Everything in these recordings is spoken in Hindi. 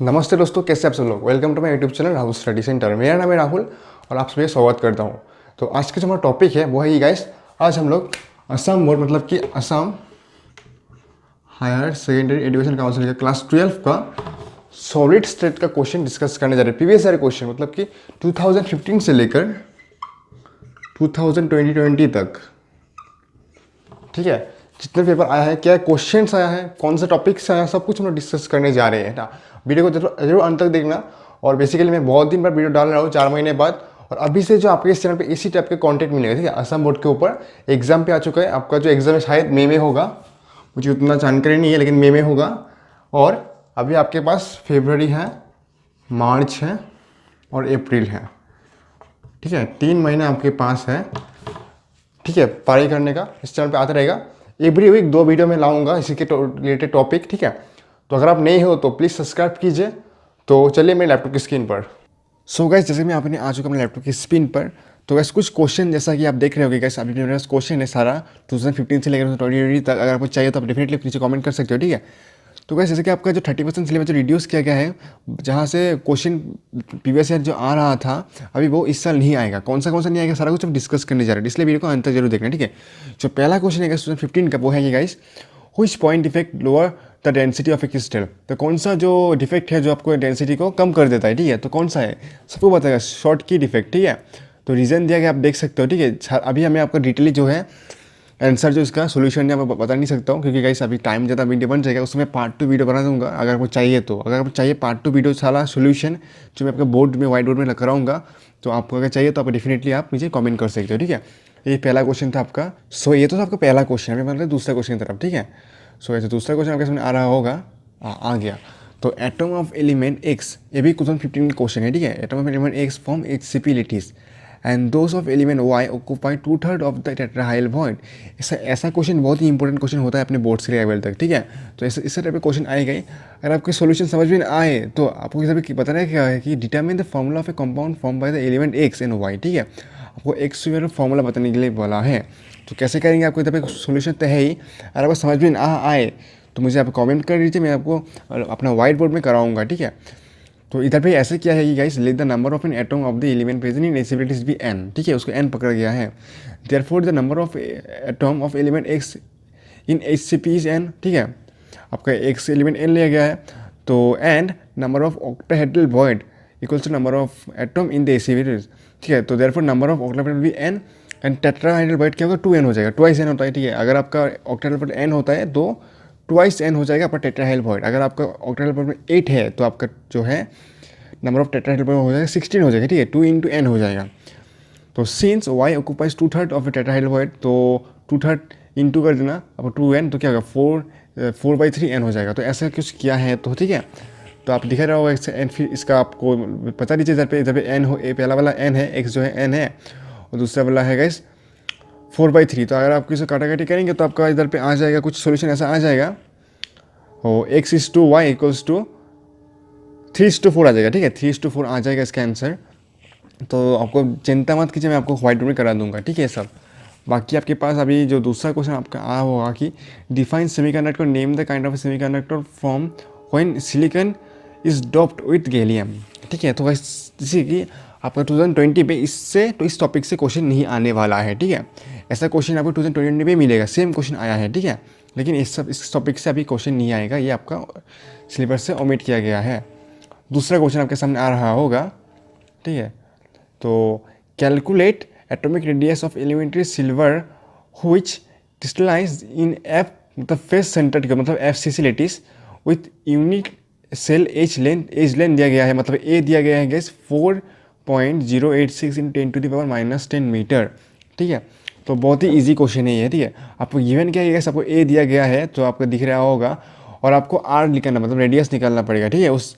नमस्ते दोस्तों, कैसे आप सब लोग। Welcome to my YouTube channel Rahul study centre. मेरा नाम है राहुल और आप सभी का स्वागत करता हूँ। तो आज का जो हमारा टॉपिक है वो है गाइस, आज हम लोग असम बोर्ड मतलब कि Assam higher secondary education council का क्लास 12 का सॉलिड स्टेट का क्वेश्चन डिस्कस करने जा रहे हैं। प्रीवियस ईयर क्वेश्चन मतलब कि 2015 से लेकर 2020 तक, ठीक है, जितने पेपर आया है, क्या क्वेश्चंस आया है, कौन से टॉपिक से आया, सब कुछ हम लोग डिस्कस करने जा रहे हैं ना। वीडियो को जरूर अंत तक देखना। और बेसिकली मैं बहुत दिन बाद वीडियो डाल रहा हूँ, 4 महीने बाद। और अभी से जो आपके इस चैनल पे इसी टाइप के कंटेंट मिलेगा, ठीक है। असम बोर्ड के ऊपर एग्जाम पे आ चुका है, आपका जो एग्जाम है शायद मई में होगा, मुझे उतना जानकारी नहीं है, लेकिन मई में होगा। और अभी आपके पास फरवरी है, मार्च है और अप्रैल है, ठीक है। 3 महीने आपके पास है, ठीक है, पढ़ाई करने का। इस चैनल पे आता रहेगा, एवरी वीक 2 वीडियो में लाऊंगा इसी के रिलेटेड टॉपिक, ठीक है। तो अगर आप नए हो तो प्लीज़ सब्सक्राइब कीजिए। तो चलिए मेरे लैपटॉप की स्क्रीन पर। सो गाइस, जैसे मैं आपने आ चुका अपने लैपटॉप की स्क्रीन पर। तो गैस कुछ क्वेश्चन जैसा कि आप देख रहे होगे, गैस अभी मेरे पास क्वेश्चन है सारा 2015 से लेकर 2020 तक। अगर आपको चाहिए तो आप डेफिनेटली नीचे कमेंट कर सकते हो, ठीक है। तो गैस जैसे कि आपका जो 30% सिलेबस जो रिड्यूस किया गया है, जहाँ से क्वेश्चन प्रीवियस ईयर जो आ रहा था अभी वो इस साल नहीं आएगा। कौन सा नहीं आएगा, सारा कुछ हम डिस्कस करने जा रहे हैं, इसलिए वीडियो को अंत तक जरूर देखना, ठीक है। जो पहला क्वेश्चन है 2015 का वो है कि guys, which point defect lower the density of A crystal. तो कौन सा जो डिफेक्ट है जो आपको डेंसिटी को कम कर देता है, ठीक है। तो कौन सा है सबको बताएगा, शॉर्ट की डिफेक्ट, ठीक है। तो रीज़न दिया गया, आप देख सकते हो, ठीक है। अभी हमें आपको डिटेली जो है आंसर जो इसका सोल्यूशन है मैं बता नहीं सकता हूँ, क्योंकि गाइस अभी टाइम ज़्यादा वीडियो बन जाएगा, उसमें पार्ट 2 वीडियो बना दूंगा अगर आपको चाहिए तो। अगर आपको चाहिए पार्ट 2 वीडियो सारा सोल्यूशन जो मैं आपके बोर्ड में व्हाइट बोर्ड में कराऊंगा, तो आपको अगर चाहिए तो आप डेफिनेटली आप मुझे कमेंट कर सकते हो, ठीक है। ये पहला क्वेश्चन था आपका। सो ये तो था आपका पहला क्वेश्चन, अभी मतलब दूसरा क्वेश्चन की तरफ, ठीक है। सो ऐसे दूसरा क्वेश्चन आपके सामने आ रहा होगा, आ गया। तो एटम ऑफ एलिमेंट एक्स, ये भी 2015 का क्वेश्चन है, ठीक है। Atom of element X form HCP lattice and those of element Y occupy 2/3 of the tetrahedral bond. ऐसा क्वेश्चन बहुत ही इंपॉर्टेंट क्वेश्चन होता है अपने बोर्ड्स के लेवल तक, ठीक है। तो इस टाइप के क्वेश्चन आए गए। अगर आपके सॉल्यूशन समझ में आए तो आपको इस बताना है क्या है कि determine the formula of a compound form by the element X and Y, ठीक है। आपको एक्स वाई फॉर्मूला बताने के लिए बोला है। तो कैसे करेंगे, आपको इधर पे सोल्यूशन तो है ही। अगर आपको समझ में ना आए तो मुझे आप कमेंट कर दीजिए, मैं आपको अपना व्हाइट बोर्ड में कराऊंगा, ठीक है। तो इधर पे ऐसे क्या है कि guys, let the number of an atom of the element present in HCP be n, ठीक है, उसको n पकड़ा गया है। Therefore the number of atom of element x in HCP is n, ठीक है। आपका x एलिमेंट n लिया गया है, तो and number of octahedral void equals to number of atom in the HCP, ठीक है। तो देयरफॉर नंबर ऑफ ऑक्टाहेड्रल भी n एंड टेट्राहाइड्रल वॉइड क्या होगा, 2n हो जाएगा, ट्वाइस n होता है, ठीक है। अगर आपका ऑक्टाहेड्रल n होता है तो ट्वाइस n हो जाएगा आपका टेट्राहाइड्रल वॉइड। अगर आपका ऑक्टाहेड्रल में 8 है तो आपका जो है नंबर ऑफ टेट्राहाइड्रल हो जाएगा 16 हो जाएगा, ठीक है। 2 × n हो जाएगा। तो since y occupies 2/3 of tetrahedral void, तो 2/3 इंटू कर देना अब 2n, तो क्या होगा 4/3n हो जाएगा। तो ऐसा कुछ किया है, तो ठीक है। तो आप दिखा रहा होगा इससे n, फिर इसका आपको पता दीजिए इधर पे n हो, पहला वाला n है, x जो है n है, और दूसरा वाला है गाइस 4/3। तो अगर आप इसे काटाकाटी करेंगे तो आपका इधर पे आ जाएगा कुछ सोल्यूशन ऐसा आ जाएगा, और x/y इक्वल्स टू 3:4 आ जाएगा, ठीक है। 3:4 आ जाएगा इसका आंसर। तो आपको चिंता मत कीजिए, मैं आपको व्हाइट बोर्ड में करा दूंगा, ठीक है सब। बाकी आपके पास अभी जो दूसरा क्वेश्चन आपका आया होगा कि define semiconductor, name the kind of semiconductor form when silicon is doped with gallium, ठीक है। तो जैसे कि आपका 2020 पे इससे तो इस टॉपिक से क्वेश्चन नहीं आने वाला है, ठीक है। ऐसा क्वेश्चन आपको 2020 में मिलेगा, सेम क्वेश्चन आया है, ठीक है। लेकिन इस टॉपिक से अभी क्वेश्चन नहीं आएगा, ये आपका सिलेबस से ओमिट किया गया है। दूसरा क्वेश्चन आपके सामने आ रहा होगा, ठीक है। तो calculate atomic radius of elementary silver which crystallize in F, मतलब फेस सेंटर्ड का मतलब FCC lattice with unique cell edge length दिया गया है, मतलब A दिया गया है गैस 4.086 × 10⁻⁻10 मीटर, ठीक है। तो बहुत ही इजी क्वेश्चन है ये, ठीक है। आपको गिवन क्या है गैस, आपको A दिया गया है तो आपको दिख रहा होगा, और आपको R निकालना मतलब रेडियस निकालना पड़ेगा, ठीक है, उस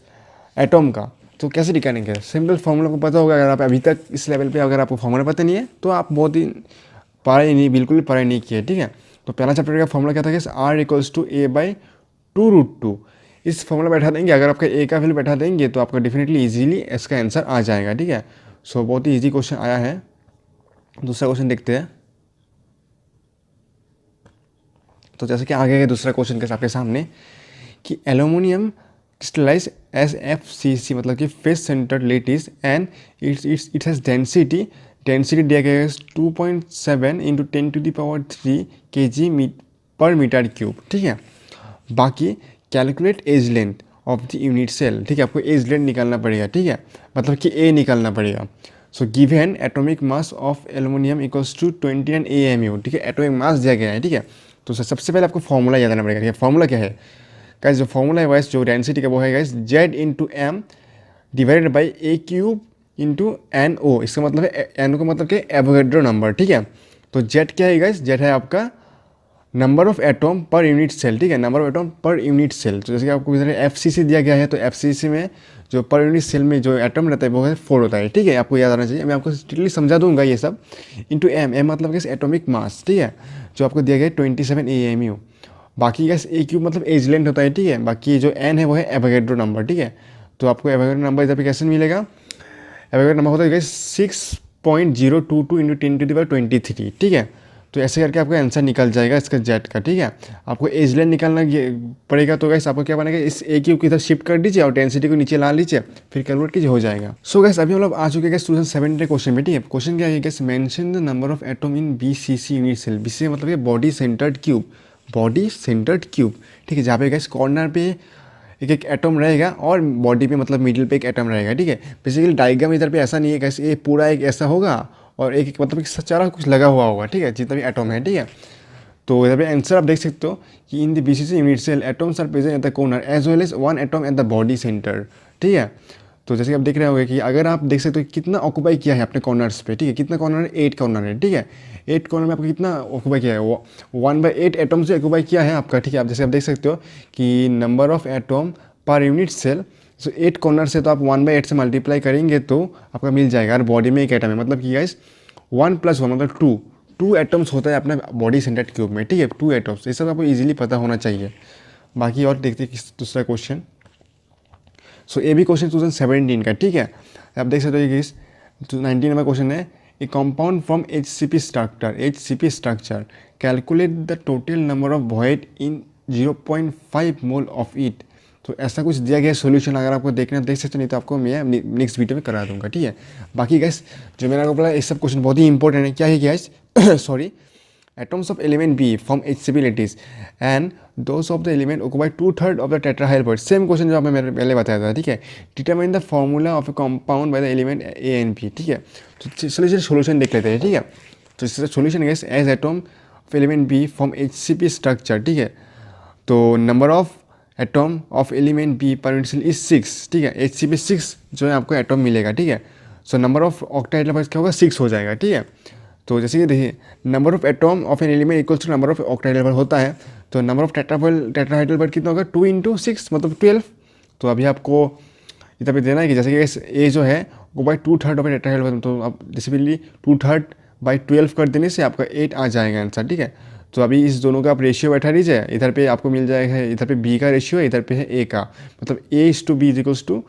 एटम का। तो कैसे निकालेंगे, सिंपल फॉर्मूला को पता होगा। अगर आप अभी तक इस लेवल पे अगर आपको फॉर्मूला पता नहीं है तो आप बहुत ही पढ़ाई नहीं, बिल्कुल भी पढ़ाई नहीं किए, ठीक है। तो पहला चैप्टर का फॉर्मूला क्या था कि R=A/2√2। इस फॉर्मूला बैठा देंगे, अगर आपका A का वैल्यू बैठा देंगे तो आपका डेफिनेटली इजीली इसका आंसर आ जाएगा, ठीक है। सो बहुत ही ईजी क्वेश्चन आया है। दूसरा क्वेश्चन देखते हैं। तो जैसे कि आगे दूसरा क्वेश्चन के आपके सामने कि एल्यूमिनियम crystallize as FCC मतलब कि face centered lattice and it has density दिया गया है 2.7 into 10⁻³ kg per metre cube, ठीक है। बाकी calculate edge length of the unit cell, ठीक है, आपको एज लेंथ निकालना पड़ेगा, ठीक है, मतलब कि ए निकालना पड़ेगा। So given atomic mass of aluminium equals to 29 AMU, ठीक है, एटॉमिक मास दिया गया है, ठीक है। तो सबसे पहले आपको फॉर्मूला याद आना पड़ेगा, ठीक है। फॉर्मूला क्या है गाइस, जो फॉर्मूला है वाइस जो डेंसिटी का वो है guys Z into M divided by a cube into NO। इसका मतलब है NO का मतलब क्या है, एवोगैड्रो नंबर, ठीक है। तो Z क्या है गाइस, Z है आपका number of atom per unit cell, ठीक है, number of atom per unit cell. तो जैसे कि आपको इधर FCC दिया गया है, तो FCC में जो पर यूनिट सेल में जो एटम रहता है वो है 4 होता है, ठीक है, आपको याद आना चाहिए। मैं आपको डिटेली समझा दूंगा ये सब। इंटू एम मतलब कि एटॉमिक मास, ठीक है, जो आपको दिया गया है 27 AMU। बाकी गैस ए क्यूब मतलब एज लेंथ होता है, ठीक है। बाकी जो एन है वो है एवोगैड्रो नंबर, ठीक है। तो आपको एवोगैड्रो नंबर इधर पे कैसे मिलेगा, एवोगैड्रो नंबर होता है गैस 6.022 इंटू 10⁻23, ठीक है। तो ऐसे करके आपका आंसर निकल जाएगा इसका जेट का, ठीक है। आपको एज लेंथ निकालना पड़ेगा, तो गैस आपको क्या बनेगा, इस ए क्यूब की इधर शिफ्ट कर दीजिए और डेंसिटी को नीचे ला लीजिए, फिर कैलकुलेट कीजिए, हो जाएगा। सो गैस अभी हम लोग आ चुके हैं 2017 क्वेश्चन में, ठीक है। क्वेश्चन क्या है guys, mention the number of atom in BCC unit cell. BCC मतलब ये body centred cube, body centred cube, ठीक है, जहाँ पे गैस कॉर्नर पे एक एक एटम रहेगा और बॉडी पे मतलब मिडिल पे एक एटम रहेगा, ठीक है। बेसिकली डायग्राम इधर पे ऐसा नहीं है गैस, ये पूरा एक ऐसा होगा और एक मतलब कि सारा कुछ लगा हुआ होगा, ठीक है, जितना भी एटम है, ठीक है। तो इधर पे आंसर आप देख सकते हो कि in the BCC unit cell atoms are present at the corner as well as one atom at the body centre, ठीक है। तो जैसे कि आप देख रहे होंगे कि अगर आप देख सकते हो कितना ऑक्यूपाई किया है अपने कॉर्नर्स पे, ठीक है, कितना कॉर्नर है, 8 कॉर्नर है, ठीक है। 8 कॉर्नर में आपको कितना ऑक्यूपाई किया है, वो 1/8 एटम से ऑक्यूपाई किया है आपका, ठीक है। आप जैसे आप देख सकते हो कि number of atom per unit cell, so 8 corner से तो आप 1/8 से मल्टीप्लाई करेंगे तो आपका मिल जाएगा। और बॉडी में एक एटम है, मतलब कि गाइस 1 + 1 मतलब 2 एटम्स होता है अपने बॉडी सेंटर्ड क्यूब में, ठीक है, 2 एटम्स। ये सब आपको ईजिली पता होना चाहिए। बाकी और देखते हैं दूसरा क्वेश्चन। सो ये भी क्वेश्चन 2017 का, ठीक है। आप देख सकते हो कि 19 नंबर क्वेश्चन है, ए compound from HCP structure calculate the total number of void in 0.5 mole of it. तो ऐसा कुछ दिया गया सॉल्यूशन, अगर आपको देखना देख सकते हो, नहीं तो आपको मैं नेक्स्ट वीडियो में करा दूंगा, ठीक है। बाकी गैस जो मैंने आपको बोला ये सब क्वेश्चन बहुत ही इंपॉर्टेंट है। क्या है gas sorry, atoms of element B form HCP lattice and those of the element occupy 2/3 of the tetrahedral। Same question जो आपने मेरे पहले बताया था, ठीक है। Determine the formula of a compound bye the element A and B, ठीक है। तो चलिए सोल्यूशन देख लेते हैं, ठीक है। तो इसका सोल्यूशन है as atom of element B form HCP structure, ठीक है। तो number of atom of element B per unit cell is 6, ठीक है। HCP 6 जो है आपको एटम मिलेगा, ठीक है। सो नंबर ऑफ ऑक्टाहेड्रल क्या होगा, 6 हो जाएगा, ठीक है। तो जैसे कि देखिए number of atom of an element equals to number of octahedral होता है, तो नंबर ऑफ टेट्राहेड्रल पर कितना होगा, 2 × 6 मतलब 12। तो अभी आपको इतना भी देना है कि जैसे कि ए जो है वो बाई 2/3 ऑफ टेट्राहेड्रल, तो आप बेसिकली 2/3/12 कर देने से आपका 8 आ जाएगा आंसर, ठीक है। तो अभी इस दोनों का आप रेशियो बैठा दीजिए, इधर पे आपको मिल जाएगा, इधर पे बी का रेशियो है, इधर पे है ए का, मतलब A/B इक्वल्स टू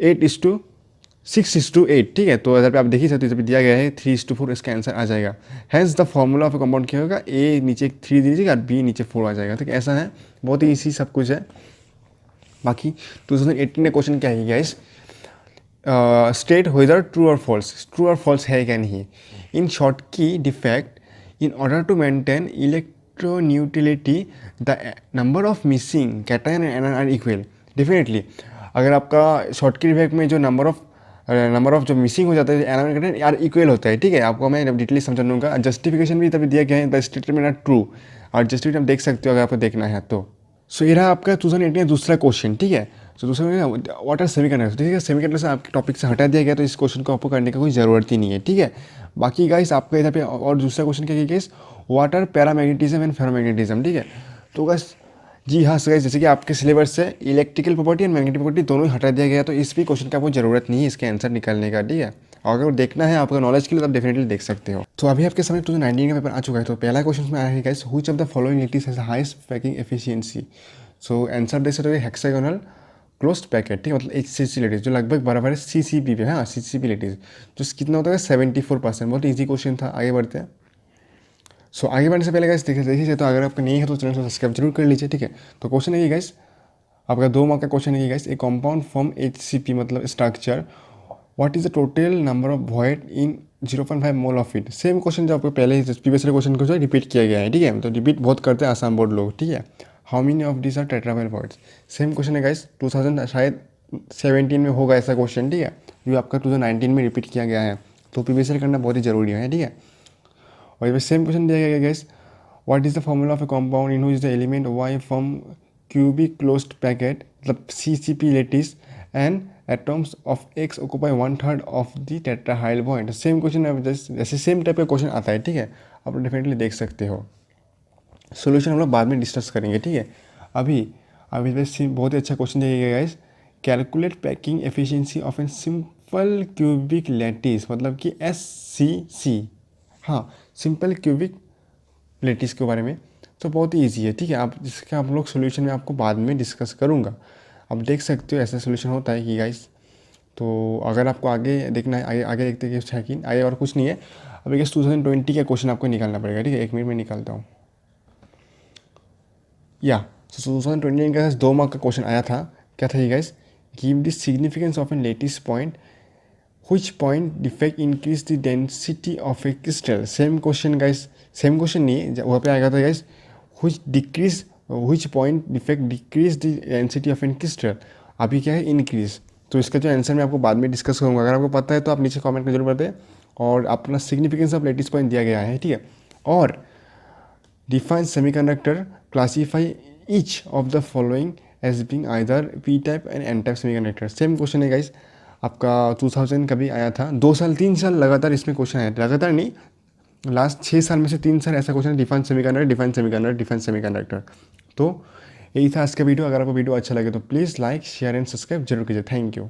8:6:8, ठीक है। तो इधर पे आप देखिए सकते हो, इधर पे दिया गया है 3:4, इसका आंसर आ जाएगा। Hence the formula of a compound क्या होगा, ए नीचे 3 दीजिएगा और बी नीचे 4 आ जाएगा, ठीक है। ऐसा है, बहुत ही इसी सब कुछ है। बाकी 2018 में क्वेश्चन क्या है गाइस, स्टेट वेदर ट्रू और फॉल्स है क्या नहीं। In Schottky defect in order to maintain electroneutrality the number of missing cation and anion are equal. Definitely अगर आपका शॉर्ट की डिफेक्ट में जो नंबर ऑफ जो मिसिंग हो जाता है एनायन कैटायन यार इक्वल होता है, ठीक है। आपको मैं डिटेली समझा दूंगा। जस्टिफिकेशन भी तभी दिया गया है, द स्टेटमेंट आर ट्रू, और जस्टिफिकेशन आप देख सकते हो अगर आपको देखना है तो। सो ये रहा आपका 2018 दूसरा क्वेश्चन, ठीक है। तो दूसरा व्हाट आर सेमीकंडक्टर, ठीक है। सेमीकंडक्टर से आपके टॉपिक से हटा दिया गया, तो इस क्वेश्चन को आपको करने का कोई ज़रूरत ही नहीं है, ठीक है। बाकी गाइस आपका इधर पे और दूसरा क्वेश्चन क्या है guys, what are paramagnetism and ferromagnetism, ठीक है। तो गाइस जी हाँ गाइस, जैसे कि आपके सिलेबस से electrical property and magnetic property दोनों ही हटा दिया गया, तो इस भी क्वेश्चन का आपको ज़रूरत नहीं है इसके आंसर निकालने का, ठीक है। और अगर देखना है आपका नॉलेज के लिए तो आप डेफिनेटली देख सकते हो। तो अभी आपके सामने 2019 का पेपर आ चुका है। तो पहला क्वेश्चन में आया है guys, which of the following lattice has highest packing efficiency. So answer देख सकते हो हेक्सागोनल क्लोज्ड पैकेट, ठीक है, मतलब HCC लैटिस जो लगभग बराबर है CCP पे, हाँ CCP लैटिस, जो कितना होता है 74%। बहुत ईजी क्वेश्चन था। आगे बढ़ते हैं। सो आगे बढ़ने से पहले गाइस देखिए, तो अगर आपका नहीं है तो चैनल को सब्सक्राइब जरूर कर लीजिए, ठीक है। तो क्वेश्चन है ये गाइस, आपका 2 मार्क का क्वेश्चन है गाइस, ए कंपाउंड फॉर्म HCP मतलब structure, what is the total number of void in 0.5 mole of it. Same question जो आपको पहले प्रीवियस क्वेश्चन को जो रिपीट किया गया है, ठीक है, तो रिपीट बहुत करते हैं आसाम बोर्ड लोग, ठीक है। How many of this are tetrahedral voids, same question है गाइस, 2000 शायद 17 में होगा ऐसा क्वेश्चन, ठीक है, जो आपका 2019 में रिपीट किया गया है, तो प्रीवियस करना बहुत ही जरूरी है, ठीक है। और ये सेम क्वेश्चन दिया गया guys, what is the formula of a compound in which the element Y from cubic closed packet मतलब CCP lattice and atoms of X occupy 1/3 of the tetrahedral bond. Same question है, जैसे सेम टाइप का क्वेश्चन आता है, ठीक है, आप डेफिनेटली देख सकते हो। सोल्यूशन हम लोग बाद में डिस्कस करेंगे, ठीक है। अभी अभी बस बहुत ही अच्छा क्वेश्चन दिया गया guys, calculate packing efficiency of an simple cubic lattice मतलब कि SCC, हाँ, सिंपल क्यूबिक लैटिस के बारे में, तो बहुत ही ईजी है, ठीक है। आप जिसका आप लोग सोल्यूशन में आपको बाद में डिस्कस करूँगा। आप देख सकते हो ऐसा सोल्यूशन होता है कि गाइस, तो अगर आपको आगे देखना है, आगे आगे देखते हैं कि आगे और कुछ नहीं है। अभी गाइस 2020 का क्वेश्चन आपको निकालना पड़ेगा, ठीक है, 1 मिनट में निकालता हूँ। या 2020 का 2 मार्क का क्वेश्चन आया था, क्या था ये guys, give the significance of an lattice point which point defect increase the density of a crystal। Same question guys, same question नहीं है, वहाँ पे आएगा था guys, which point defect decrease the density of an crystal, अभी क्या है इंक्रीज। तो इसका जो आंसर मैं आपको बाद में डिस्कस करूँगा, अगर आपको पता है तो आप नीचे कमेंट में जरूर बताएं। और अपना सिग्निफिकेंस ऑफ लेटिस पॉइंट दिया गया है, ठीक है। और define semiconductor, classify each of the following as being either P type and N type semiconductor. Same question है गाइस, आपका 2000 का भी आया था, 2 साल 3 साल लगातार इसमें क्वेश्चन आया, लगातार नहीं, लास्ट 6 साल में से 3 साल ऐसा क्वेश्चन है, define semiconductor define semiconductor define semiconductor. तो यही था आज का वीडियो। अगर आपको वीडियो अच्छा लगे तो please like share and subscribe जरूर कीजिए। Thank you.